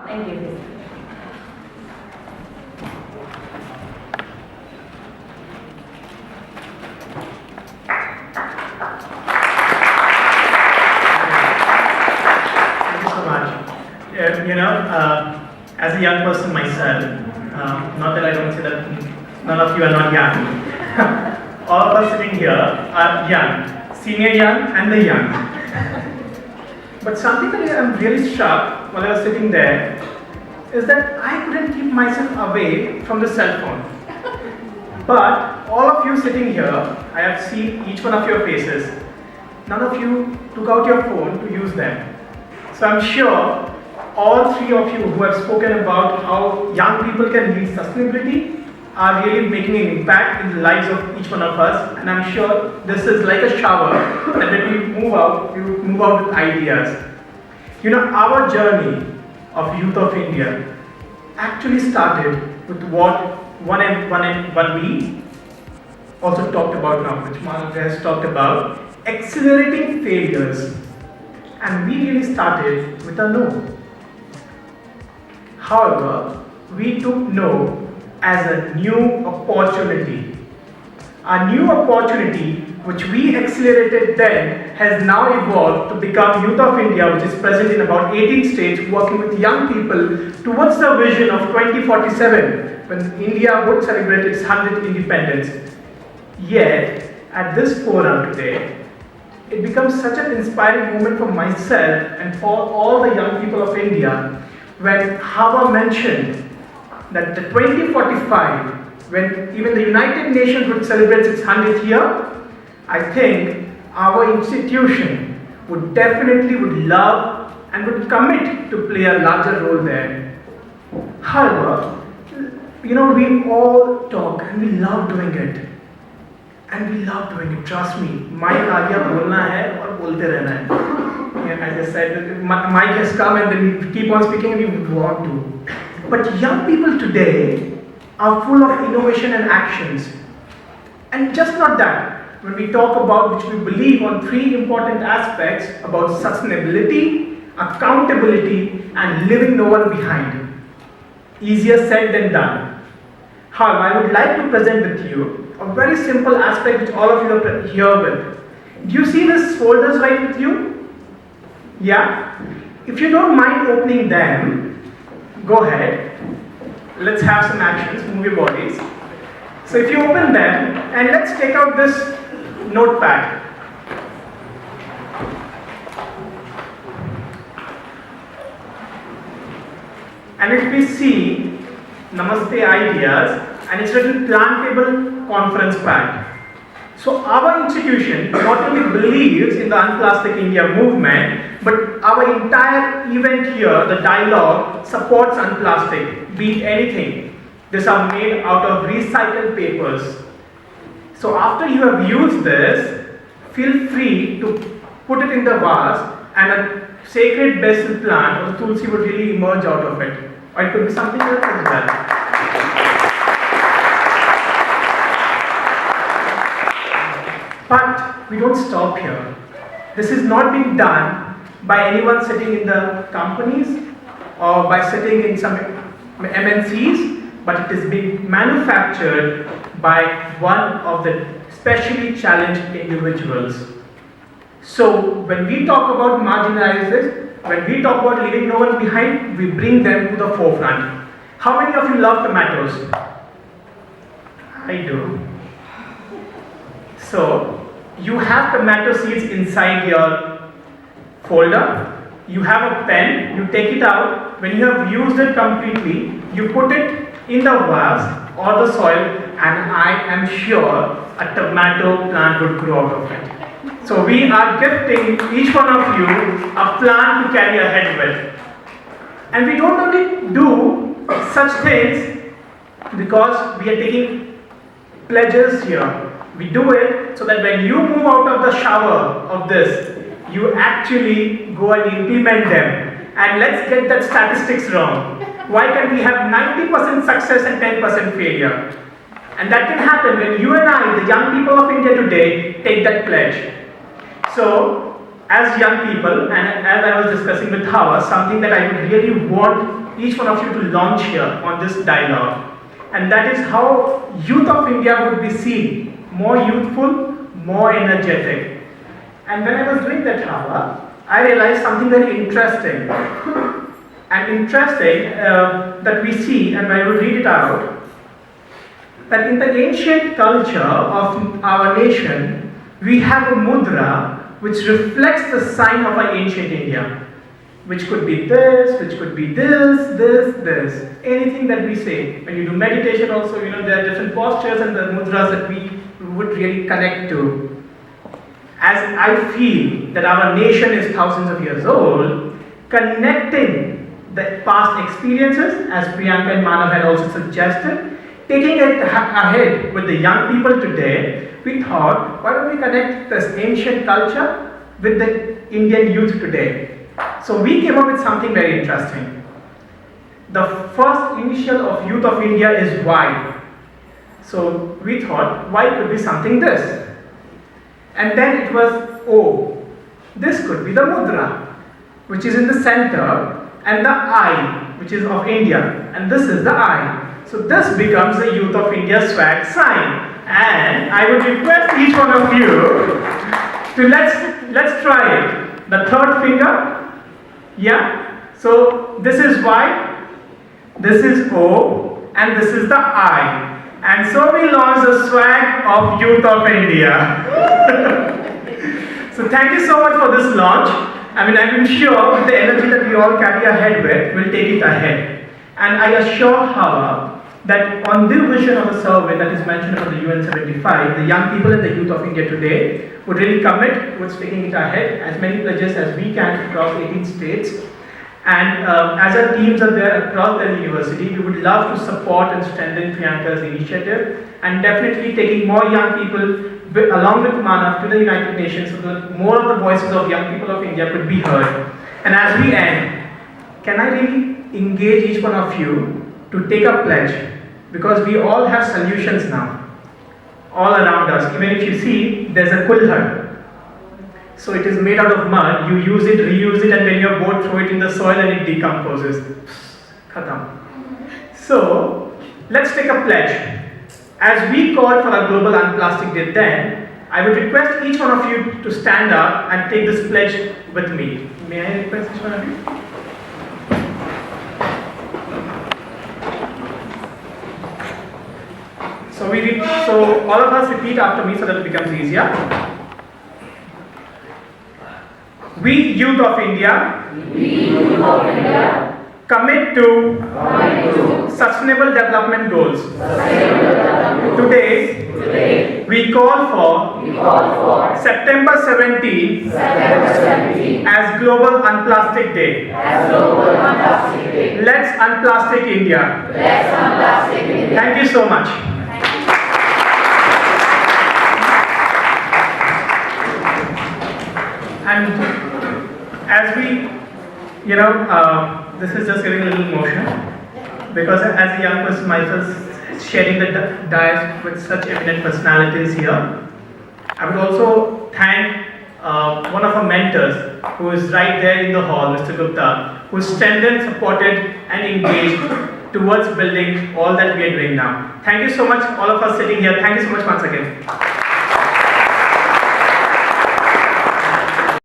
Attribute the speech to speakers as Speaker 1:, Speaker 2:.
Speaker 1: Thank you.
Speaker 2: Thank you so much. As a young person myself, not that I don't say that none of you are not young. All of us sitting here are young, senior young and the young. But something that I'm really struck while I was sitting there is that I couldn't keep myself away from the cell phone. But all of you sitting here, I have seen each one of your faces. None of you took out your phone to use them. So I'm sure all three of you who have spoken about how young people can lead sustainability are really making an impact in the lives of each one of us. And I'm sure this is like a shower that when we move out with ideas. Our journey of Youth of India actually started with what 1B also talked about now, which Margaret has talked about, accelerating failures. And we really started with a no. However, we took no as a new opportunity. A new opportunity which we accelerated then has now evolved to become Youth of India, which is present in about 18 states, working with young people towards the vision of 2047, when India would celebrate its 100th independence. Yet, at this forum today, it becomes such an inspiring moment for myself and for all the young people of India when Hawa mentioned that the 2045, when even the United Nations would celebrate its 100th year, I think our institution would love and would commit to play a larger role there. However, we all talk and we love doing it. And we love doing it, trust me. Mic aa gaya, bolna hai aur bolte rehna hai. Yeah, I just said that mic has come and then we keep on speaking and we would want to. But young people today are full of innovation and actions. And just not that, when we talk about, which we believe on three important aspects about sustainability, accountability and leaving no one behind. Easier said than done. However, I would like to present with you a very simple aspect which all of you are here with. Do you see these folders right with you? Yeah? If you don't mind opening them, go ahead. Let's have some actions, move your bodies. So if you open them, and let's take out this notepad. And if we see Namaste Ideas, and it's written Plantable Conference Pad. So our institution not only believes in the Unplastic India movement, but our entire event here, the dialogue, supports Unplastic, be it anything. These are made out of recycled papers. So after you have used this, feel free to put it in the vase and a sacred basil plant or tulsi would really emerge out of it. Or it could be something else as well. But we don't stop here. This is not being done by anyone sitting in the companies or by sitting in some MNCs, but it is being manufactured by one of the specially challenged individuals. So when we talk about marginalized, when we talk about leaving no one behind, we bring them to the forefront. How many of you love tomatoes? I do. So, you have tomato seeds inside your folder, you have a pen, you take it out, when you have used it completely, you put it in the vase or the soil and I am sure a tomato plant would grow out of it. So we are gifting each one of you a plant to carry ahead with. And we don't only do such things because we are taking pledges here. We do it so that when you move out of the shower of this, you actually go and implement them. And let's get that statistics wrong. Why can't we have 90% success and 10% failure? And that can happen when you and I, the young people of India today, take that pledge. So, as young people, and as I was discussing with Hawa, something that I would really want each one of you to launch here on this dialogue. And that is how youth of India would be seen, more youthful, more energetic. And when I was doing that, Hava, I realized something very interesting. That we see, and I will read it out, that in the ancient culture of our nation, we have a mudra which reflects the sign of our ancient India, which could be this, which could be this, anything that we say. When you do meditation also, there are different postures and the mudras that we would really connect to. As I feel that our nation is thousands of years old, connecting the past experiences, as Priyanka and Manav had also suggested, taking it ahead with the young people today, we thought, why don't we connect this ancient culture with the Indian youth today? So we came up with something very interesting. The first initial of Youth of India is Y. So we thought, Y could be something this. And then it was O. This could be the mudra, which is in the center, and the I, which is of India, and this is the I. So this becomes the Youth of India swag sign. And I would request each one of you to let's try it. The third finger, yeah. So this is Y, this is O, and this is the I. And so we launched the swag of Youth of India. So thank you so much for this launch. I'm sure with the energy that we all carry ahead with, we'll take it ahead. And I assure Hava that on the vision of the survey that is mentioned about the UN 75, the young people and the youth of India today would really commit towards taking it ahead, as many pledges as we can across 18 states. And as our teams are there across the university, we would love to support and strengthen Priyanka's initiative, and definitely taking more young people along with Manav to the United Nations so that more of the voices of young people of India could be heard. And as we end, can I really engage each one of you to take a pledge? Because we all have solutions now, all around us. Even if you see, there's a kulhad. So it is made out of mud, you use it, reuse it, and then your boat throw it in the soil and it decomposes. Khatam. So, let's take a pledge. As we called for a global Unplastic Day then, I would request each one of you to stand up and take this pledge with me. May I request each one of you? So all of us repeat after me so that it becomes easier. We, Youth of India, commit to sustainable development goals. Today, we call for September 17 as Global Unplastic Day. Let's unplastic India. Thank you so much. And as we, this is just giving a little motion, because as a young person myself, sharing the dais with such eminent personalities here, I would also thank one of our mentors who is right there in the hall, Mr. Gupta, who strengthened, supported, and engaged towards building all that we are doing now. Thank you so much, all of us sitting here. Thank you so much once again.